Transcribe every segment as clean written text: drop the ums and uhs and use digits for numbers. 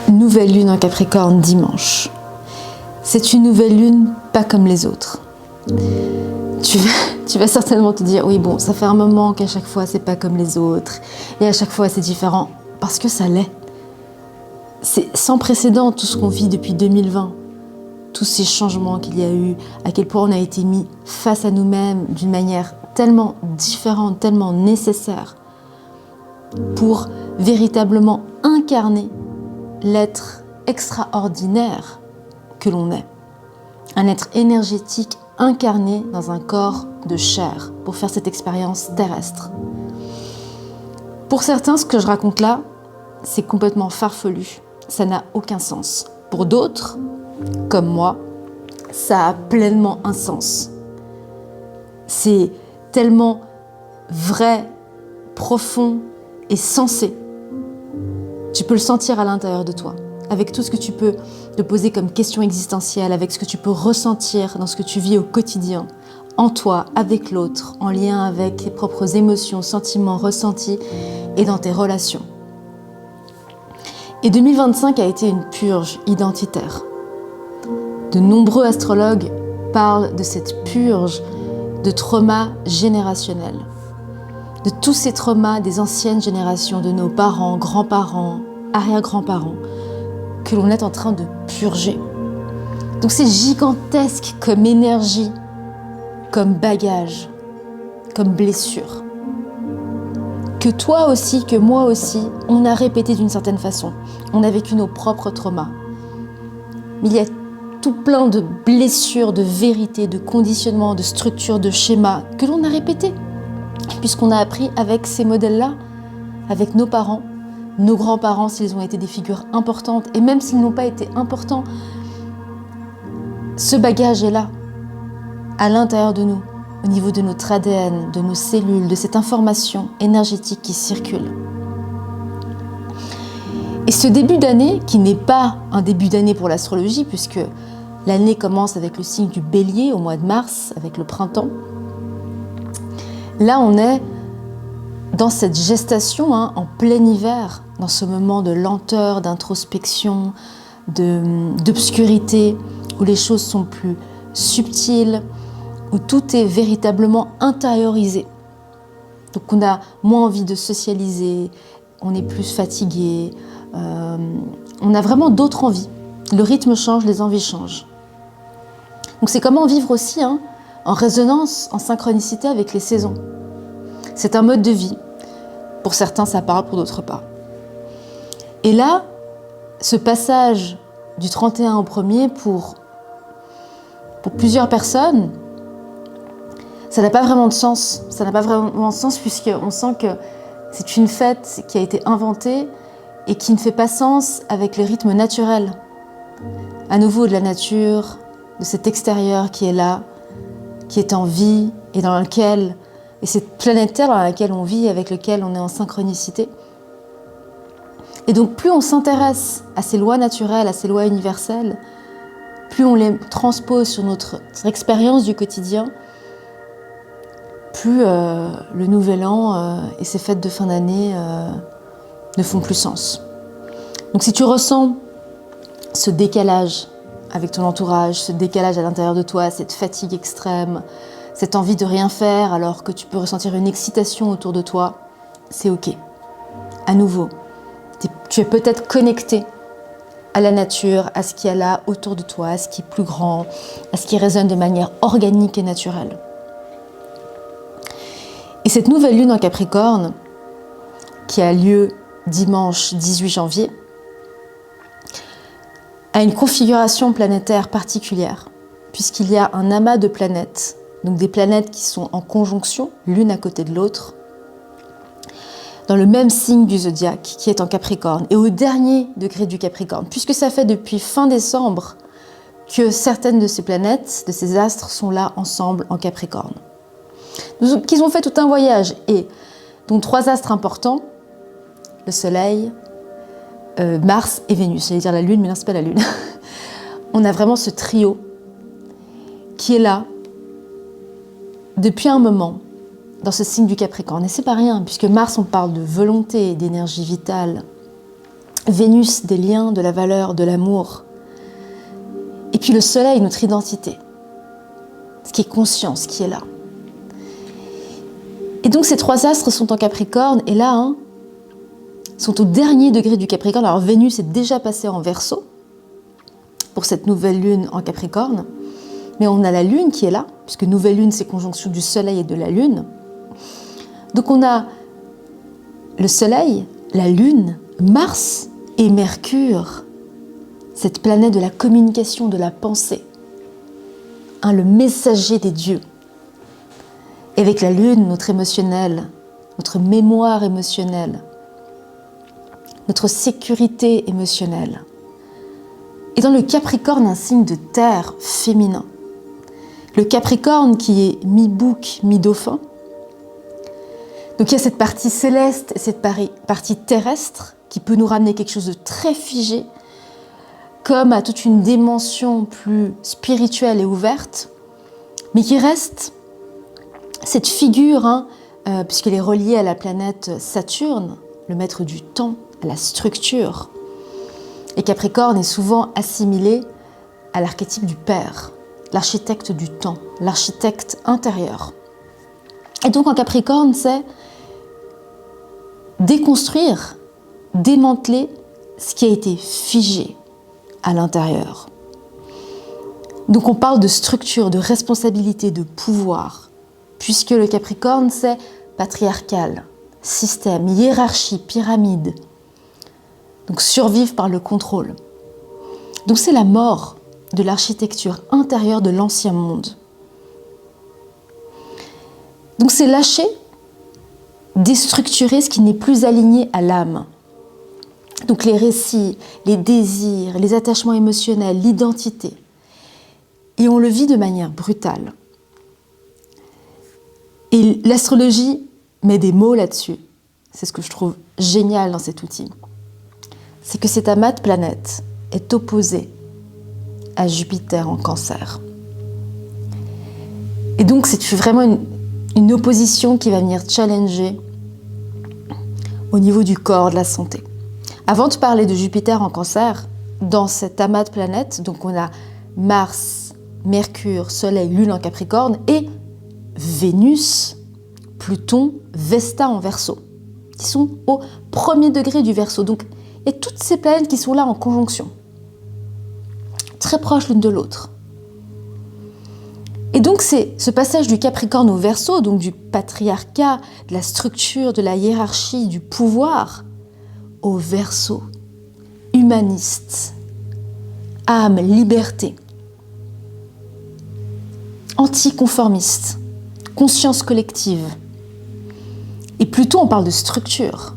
Nouvelle lune en Capricorne dimanche. C'est une nouvelle lune pas comme les autres. Tu vas certainement te dire, oui bon, ça fait un moment qu'à chaque fois c'est pas comme les autres et à chaque fois c'est différent, parce que ça l'est. C'est sans précédent tout ce qu'on vit depuis 2020, tous ces changements qu'il y a eu, à quel point on a été mis face à nous-mêmes d'une manière tellement différente, tellement nécessaire pour véritablement incarner l'être extraordinaire que l'on est. Un être énergétique incarné dans un corps de chair pour faire cette expérience terrestre. Pour certains, ce que je raconte là, c'est complètement farfelu. Ça n'a aucun sens. Pour d'autres, comme moi, ça a pleinement un sens. C'est tellement vrai, profond et sensé. Tu peux le sentir à l'intérieur de toi, avec tout ce que tu peux te poser comme question existentielle, avec ce que tu peux ressentir dans ce que tu vis au quotidien, en toi, avec l'autre, en lien avec tes propres émotions, sentiments, ressentis et dans tes relations. Et 2025 a été une purge identitaire. De nombreux astrologues parlent de cette purge de traumas générationnels, de tous ces traumas des anciennes générations, de nos parents, grands-parents, arrière-grands-parents, que l'on est en train de purger. Donc c'est gigantesque comme énergie, comme bagage, comme blessure. Que toi aussi, que moi aussi, on a répété d'une certaine façon. On a vécu nos propres traumas. Mais il y a tout plein de blessures, de vérités, de conditionnements, de structures, de schémas que l'on a répétés. Puisqu'on a appris avec ces modèles-là, avec nos parents, nos grands-parents s'ils ont été des figures importantes, et même s'ils n'ont pas été importants, ce bagage est là, à l'intérieur de nous, au niveau de notre ADN, de nos cellules, de cette information énergétique qui circule. Et ce début d'année, qui n'est pas un début d'année pour l'astrologie, puisque l'année commence avec le signe du Bélier au mois de mars, avec le printemps, là on est dans cette gestation, en plein hiver, dans ce moment de lenteur, d'introspection, d'obscurité, où les choses sont plus subtiles, où tout est véritablement intériorisé. Donc on a moins envie de socialiser, on est plus fatigué, on a vraiment d'autres envies. Le rythme change, les envies changent. Donc c'est comment vivre aussi en résonance, en synchronicité avec les saisons. C'est un mode de vie. Pour certains, ça parle, pour d'autres pas. Et là, ce passage du 31 au 1er, pour plusieurs personnes, ça n'a pas vraiment de sens. Ça n'a pas vraiment de sens puisqu'on sent que c'est une fête qui a été inventée et qui ne fait pas sens avec le rythme naturel. À nouveau de la nature, de cet extérieur qui est là, qui est en vie et dans lequel... Et cette planète Terre dans laquelle on vit, avec laquelle on est en synchronicité. Et donc plus on s'intéresse à ces lois naturelles, à ces lois universelles, plus on les transpose sur notre expérience du quotidien, plus le nouvel an et ces fêtes de fin d'année ne font plus sens. Donc si tu ressens ce décalage avec ton entourage, ce décalage à l'intérieur de toi, cette fatigue extrême, cette envie de rien faire alors que tu peux ressentir une excitation autour de toi, c'est ok. À nouveau, tu es peut-être connecté à la nature, à ce qu'il y a là autour de toi, à ce qui est plus grand, à ce qui résonne de manière organique et naturelle. Et cette nouvelle lune en Capricorne, qui a lieu dimanche 18 janvier, a une configuration planétaire particulière, puisqu'il y a un amas de planètes, donc des planètes qui sont en conjonction, l'une à côté de l'autre, dans le même signe du zodiaque, qui est en Capricorne, et au dernier degré du Capricorne, puisque ça fait depuis fin décembre que certaines de ces planètes, de ces astres, sont là ensemble en Capricorne. Donc ils ont fait tout un voyage, et donc 3 astres importants, le Soleil, Mars et Vénus, j'allais dire la Lune, mais non, c'est pas la Lune. On a vraiment ce trio qui est là, depuis un moment, dans ce signe du Capricorne. Et c'est pas rien, puisque Mars, on parle de volonté, d'énergie vitale, Vénus, des liens, de la valeur, de l'amour. Et puis le soleil, notre identité, ce qui est conscient, ce qui est là. Et donc ces 3 astres sont en Capricorne, et là, sont au dernier degré du Capricorne. Alors Vénus est déjà passée en Verseau, pour cette nouvelle lune en Capricorne, mais on a la lune qui est là, puisque nouvelle lune, c'est conjonction du soleil et de la lune. Donc on a le soleil, la lune, Mars et Mercure, cette planète de la communication, de la pensée, le messager des dieux. Et avec la lune, notre émotionnel, notre mémoire émotionnelle, notre sécurité émotionnelle. Et dans le Capricorne, un signe de terre féminin. Le Capricorne qui est mi-bouc, mi-dauphin. Donc il y a cette partie céleste et cette partie terrestre qui peut nous ramener quelque chose de très figé, comme à toute une dimension plus spirituelle et ouverte, mais qui reste cette figure, puisqu'elle est reliée à la planète Saturne, le maître du temps, à la structure. Et Capricorne est souvent assimilé à l'archétype du père, l'architecte du temps, l'architecte intérieur. Et donc en Capricorne, c'est déconstruire, démanteler ce qui a été figé à l'intérieur. Donc on parle de structure, de responsabilité, de pouvoir, puisque le Capricorne, c'est patriarcal, système, hiérarchie, pyramide. Donc survivre par le contrôle. Donc c'est la mort de l'architecture intérieure de l'ancien monde. Donc c'est lâcher, déstructurer ce qui n'est plus aligné à l'âme. Donc les récits, les désirs, les attachements émotionnels, l'identité. Et on le vit de manière brutale. Et l'astrologie met des mots là-dessus. C'est ce que je trouve génial dans cet outil. C'est que cette amas de planètes est opposée à Jupiter en Cancer. Et donc c'est vraiment une opposition qui va venir challenger au niveau du corps, de la santé. Avant de parler de Jupiter en Cancer, dans cet amas de planètes, donc on a Mars, Mercure, Soleil, Lune en Capricorne et Vénus, Pluton, Vesta en Verseau, qui sont au premier degré du Verseau. Donc il y a toutes ces planètes qui sont là en conjonction, très proches l'une de l'autre. Et donc c'est ce passage du Capricorne au Verseau, donc du patriarcat, de la structure, de la hiérarchie, du pouvoir, au Verseau, humaniste, âme, liberté, anticonformiste, conscience collective. Et Pluton, on parle de structure,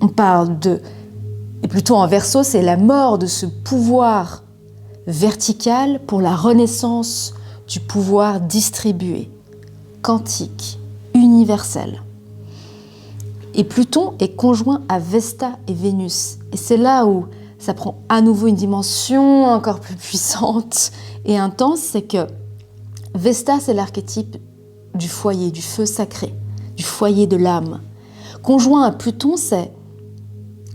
et Pluton en Verseau, c'est la mort de ce pouvoir vertical pour la renaissance du pouvoir distribué, quantique, universel. Et Pluton est conjoint à Vesta et Vénus. Et c'est là où ça prend à nouveau une dimension encore plus puissante et intense, c'est que Vesta, c'est l'archétype du foyer, du feu sacré, du foyer de l'âme. Conjoint à Pluton, c'est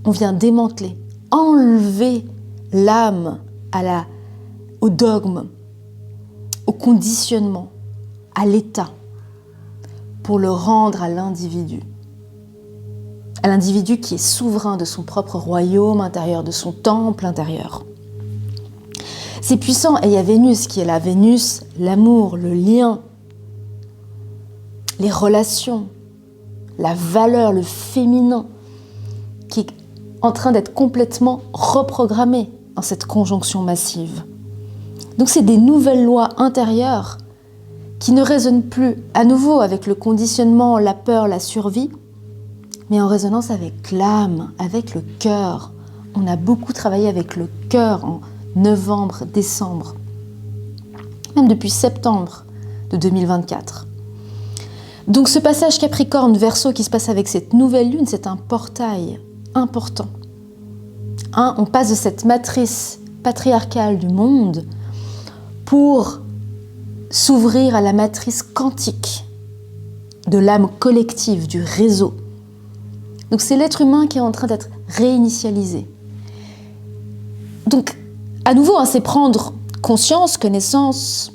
on vient démanteler, enlever l'âme au dogme, au conditionnement, à l'état, pour le rendre à l'individu qui est souverain de son propre royaume intérieur, de son temple intérieur. C'est puissant, et il y a Vénus qui est là. Vénus, l'amour, le lien, les relations, la valeur, le féminin, qui est en train d'être complètement reprogrammé dans cette conjonction massive. Donc c'est des nouvelles lois intérieures qui ne résonnent plus à nouveau avec le conditionnement, la peur, la survie, mais en résonance avec l'âme, avec le cœur. On a beaucoup travaillé avec le cœur en novembre, décembre, même depuis septembre de 2024. Donc ce passage Capricorne-Verseau qui se passe avec cette nouvelle lune, c'est un portail important. On passe de cette matrice patriarcale du monde pour s'ouvrir à la matrice quantique de l'âme collective, du réseau. Donc c'est l'être humain qui est en train d'être réinitialisé. Donc, à nouveau, c'est prendre conscience, connaissance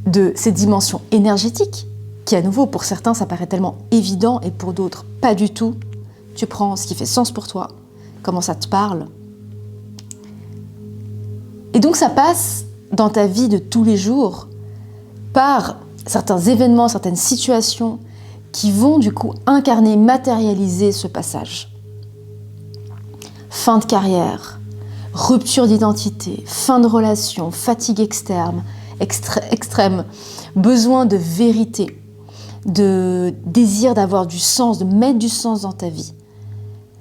de ces dimensions énergétiques qui, à nouveau, pour certains, ça paraît tellement évident et pour d'autres, pas du tout. Tu prends ce qui fait sens pour toi, comment ça te parle. Et donc, ça passe dans ta vie de tous les jours par certains événements, certaines situations qui vont du coup incarner, matérialiser ce passage. Fin de carrière, rupture d'identité, fin de relation, fatigue extrême, besoin de vérité, de désir d'avoir du sens, de mettre du sens dans ta vie,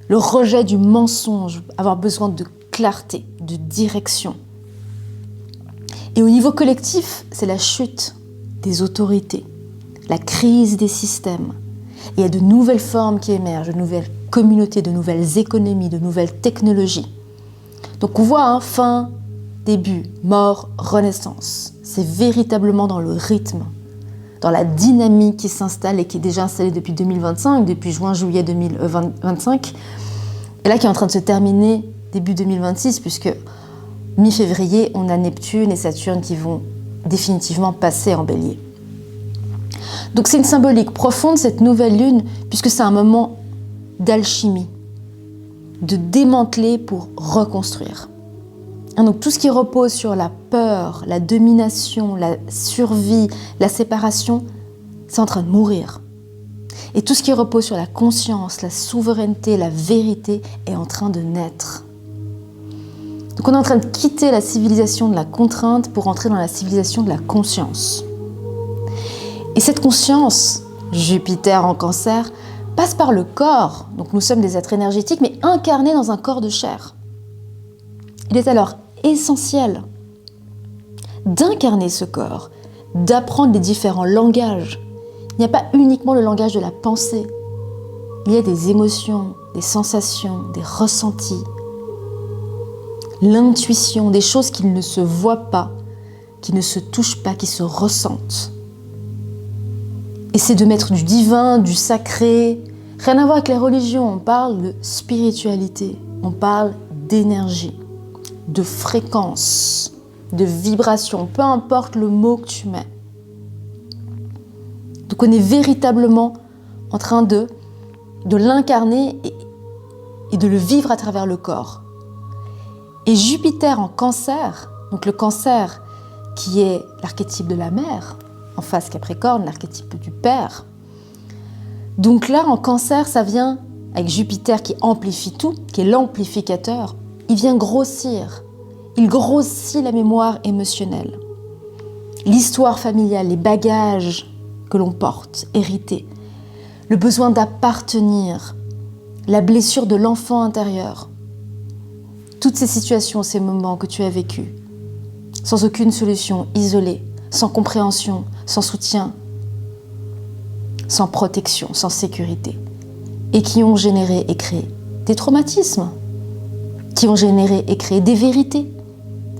le rejet du mensonge, avoir besoin de clarté, de direction. Et au niveau collectif, c'est la chute des autorités, la crise des systèmes. Il y a de nouvelles formes qui émergent, de nouvelles communautés, de nouvelles économies, de nouvelles technologies. Donc on voit fin, début, mort, renaissance. C'est véritablement dans le rythme, dans la dynamique qui s'installe et qui est déjà installée depuis 2025, depuis juin-juillet 2025, et là qui est en train de se terminer début 2026, puisque mi-février, on a Neptune et Saturne qui vont définitivement passer en Bélier. Donc c'est une symbolique profonde, cette nouvelle lune, puisque c'est un moment d'alchimie, de démanteler pour reconstruire. Donc tout ce qui repose sur la peur, la domination, la survie, la séparation, c'est en train de mourir. Et tout ce qui repose sur la conscience, la souveraineté, la vérité est en train de naître. Donc on est en train de quitter la civilisation de la contrainte pour entrer dans la civilisation de la conscience. Et cette conscience, Jupiter en Cancer, passe par le corps. Donc nous sommes des êtres énergétiques, mais incarnés dans un corps de chair. Il est alors essentiel d'incarner ce corps, d'apprendre les différents langages. Il n'y a pas uniquement le langage de la pensée. Il y a des émotions, des sensations, des ressentis, l'intuition, des choses qui ne se voient pas, qui ne se touchent pas, qui se ressentent. Et c'est de mettre du divin, du sacré, rien à voir avec les religions. On parle de spiritualité, on parle d'énergie, de fréquence, de vibration, peu importe le mot que tu mets. Donc on est véritablement en train de l'incarner et de le vivre à travers le corps. Et Jupiter en Cancer, donc le Cancer qui est l'archétype de la mère, en face Capricorne, l'archétype du père. Donc là, en Cancer, ça vient avec Jupiter qui amplifie tout, qui est l'amplificateur. Il vient grossir. Il grossit la mémoire émotionnelle. L'histoire familiale, les bagages que l'on porte, hérités. Le besoin d'appartenir. La blessure de l'enfant intérieur. Toutes ces situations, ces moments que tu as vécus, sans aucune solution, isolé, sans compréhension, sans soutien, sans protection, sans sécurité, et qui ont généré et créé des traumatismes, qui ont généré et créé des vérités,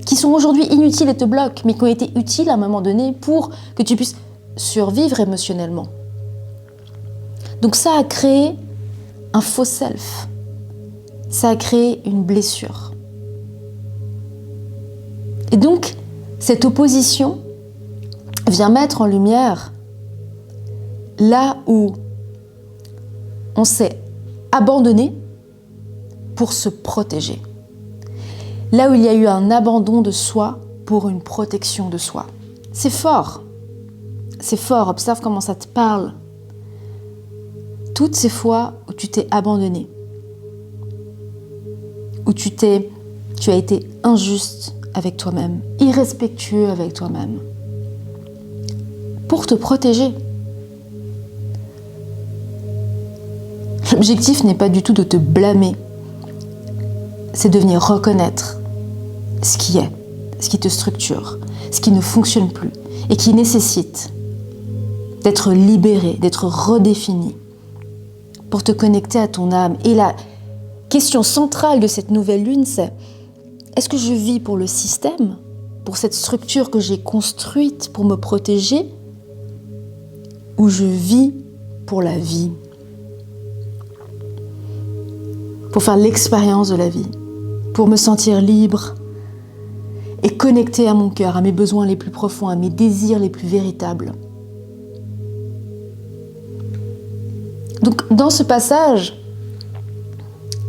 qui sont aujourd'hui inutiles et te bloquent, mais qui ont été utiles à un moment donné pour que tu puisses survivre émotionnellement. Donc ça a créé un faux self, ça a créé une blessure. Et donc, cette opposition vient mettre en lumière là où on s'est abandonné pour se protéger. Là où il y a eu un abandon de soi pour une protection de soi. C'est fort. C'est fort. Observe comment ça te parle. Toutes ces fois où tu t'es abandonné, où tu as été injuste avec toi-même, irrespectueux avec toi-même, pour te protéger. L'objectif n'est pas du tout de te blâmer, c'est de venir reconnaître ce qui est, ce qui te structure, ce qui ne fonctionne plus et qui nécessite d'être libéré, d'être redéfini pour te connecter à ton âme. Et la question centrale de cette nouvelle lune, c'est: est-ce que je vis pour le système, pour cette structure que j'ai construite pour me protéger, ou je vis pour la vie, pour faire l'expérience de la vie, pour me sentir libre et connectée à mon cœur, à mes besoins les plus profonds, à mes désirs les plus véritables. Donc dans ce passage,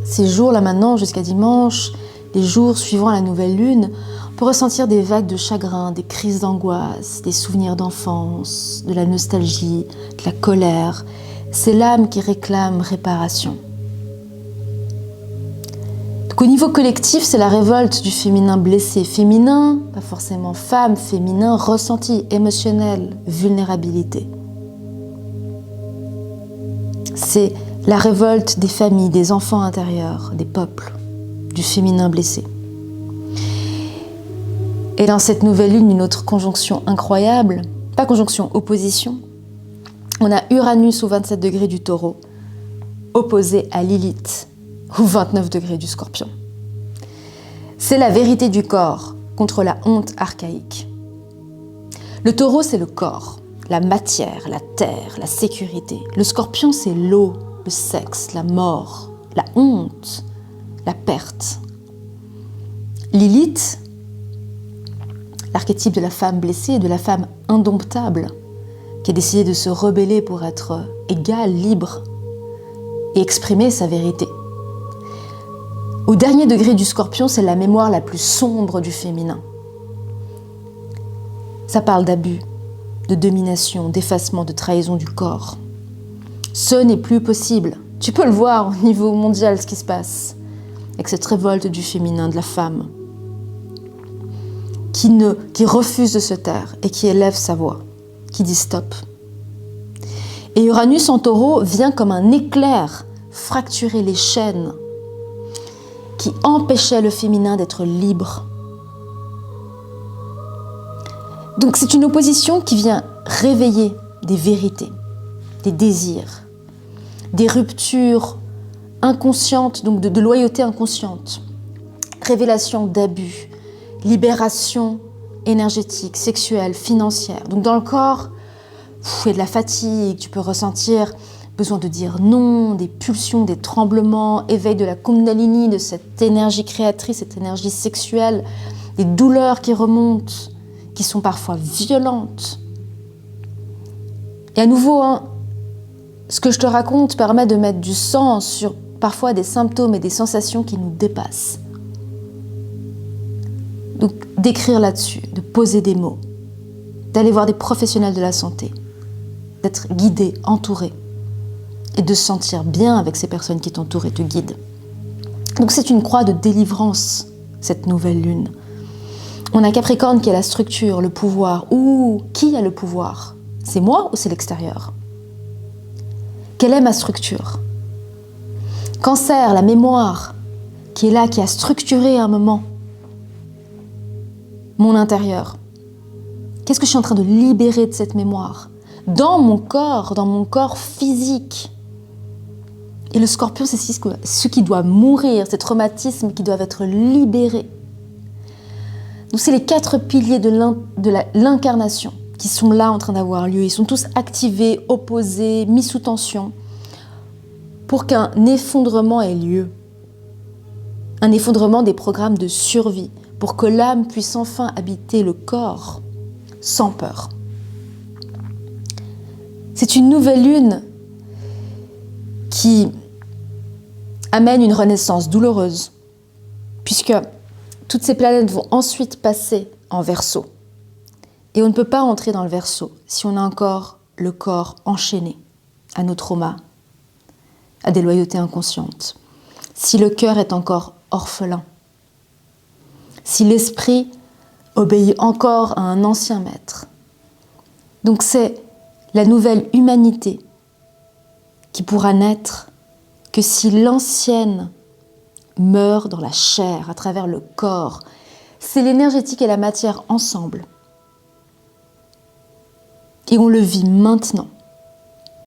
ces jours-là maintenant jusqu'à dimanche, les jours suivant la nouvelle lune, on peut ressentir des vagues de chagrin, des crises d'angoisse, des souvenirs d'enfance, de la nostalgie, de la colère. C'est l'âme qui réclame réparation. Donc au niveau collectif, c'est la révolte du féminin blessé. Féminin, pas forcément femme, féminin, ressenti, émotionnel, vulnérabilité. C'est la révolte des familles, des enfants intérieurs, des peuples, du féminin blessé. Et dans cette nouvelle lune, une autre conjonction incroyable, pas conjonction, opposition, on a Uranus au 27 degrés du Taureau, opposé à Lilith au 29 degrés du Scorpion. C'est la vérité du corps contre la honte archaïque. Le Taureau, c'est le corps, la matière, la terre, la sécurité. Le Scorpion, c'est l'eau, le sexe, la mort, la honte, la perte. Lilith, l'archétype de la femme blessée, de la femme indomptable, qui a décidé de se rebeller pour être égale, libre et exprimer sa vérité. Au dernier degré du Scorpion, c'est la mémoire la plus sombre du féminin. Ça parle d'abus, de domination, d'effacement, de trahison du corps. Ce n'est plus possible. Tu peux le voir au niveau mondial, ce qui se passe, avec cette révolte du féminin, de la femme, qui refuse de se taire et qui élève sa voix, qui dit stop. Et Uranus en Taureau vient comme un éclair fracturer les chaînes qui empêchaient le féminin d'être libre. Donc c'est une opposition qui vient réveiller des vérités, des désirs, des ruptures inconscientes, donc de loyauté inconsciente, révélation d'abus, libération énergétique, sexuelle, financière. Donc dans le corps, il y a de la fatigue, tu peux ressentir besoin de dire non, des pulsions, des tremblements, éveil de la Kundalini, de cette énergie créatrice, cette énergie sexuelle, des douleurs qui remontent, qui sont parfois violentes. Et à nouveau, ce que je te raconte permet de mettre du sens sur parfois des symptômes et des sensations qui nous dépassent. Donc d'écrire là-dessus, de poser des mots, d'aller voir des professionnels de la santé, d'être guidé, entouré, et de se sentir bien avec ces personnes qui t'entourent et te guident. Donc c'est une croix de délivrance, cette nouvelle lune. On a Capricorne qui a la structure, le pouvoir. Qui a le pouvoir? C'est moi ou c'est l'extérieur? Quelle est ma structure? Cancer, la mémoire, qui est là, qui a structuré un moment mon intérieur. Qu'est-ce que je suis en train de libérer de cette mémoire? Dans mon corps physique. Et le Scorpion, c'est ce qui doit mourir, ces traumatismes qui doivent être libérés. Donc c'est les 4 piliers de l'incarnation qui sont là en train d'avoir lieu. Ils sont tous activés, opposés, mis sous tension pour qu'un effondrement ait lieu. Un effondrement des programmes de survie pour que l'âme puisse enfin habiter le corps sans peur. C'est une nouvelle lune qui amène une renaissance douloureuse, puisque toutes ces planètes vont ensuite passer en Verseau. Et on ne peut pas entrer dans le Verseau si on a encore le corps enchaîné à nos traumas, à des loyautés inconscientes, si le cœur est encore orphelin, si l'esprit obéit encore à un ancien maître. Donc c'est la nouvelle humanité qui pourra naître que si l'ancienne meurt dans la chair, à travers le corps. C'est l'énergétique et la matière ensemble. Et on le vit maintenant.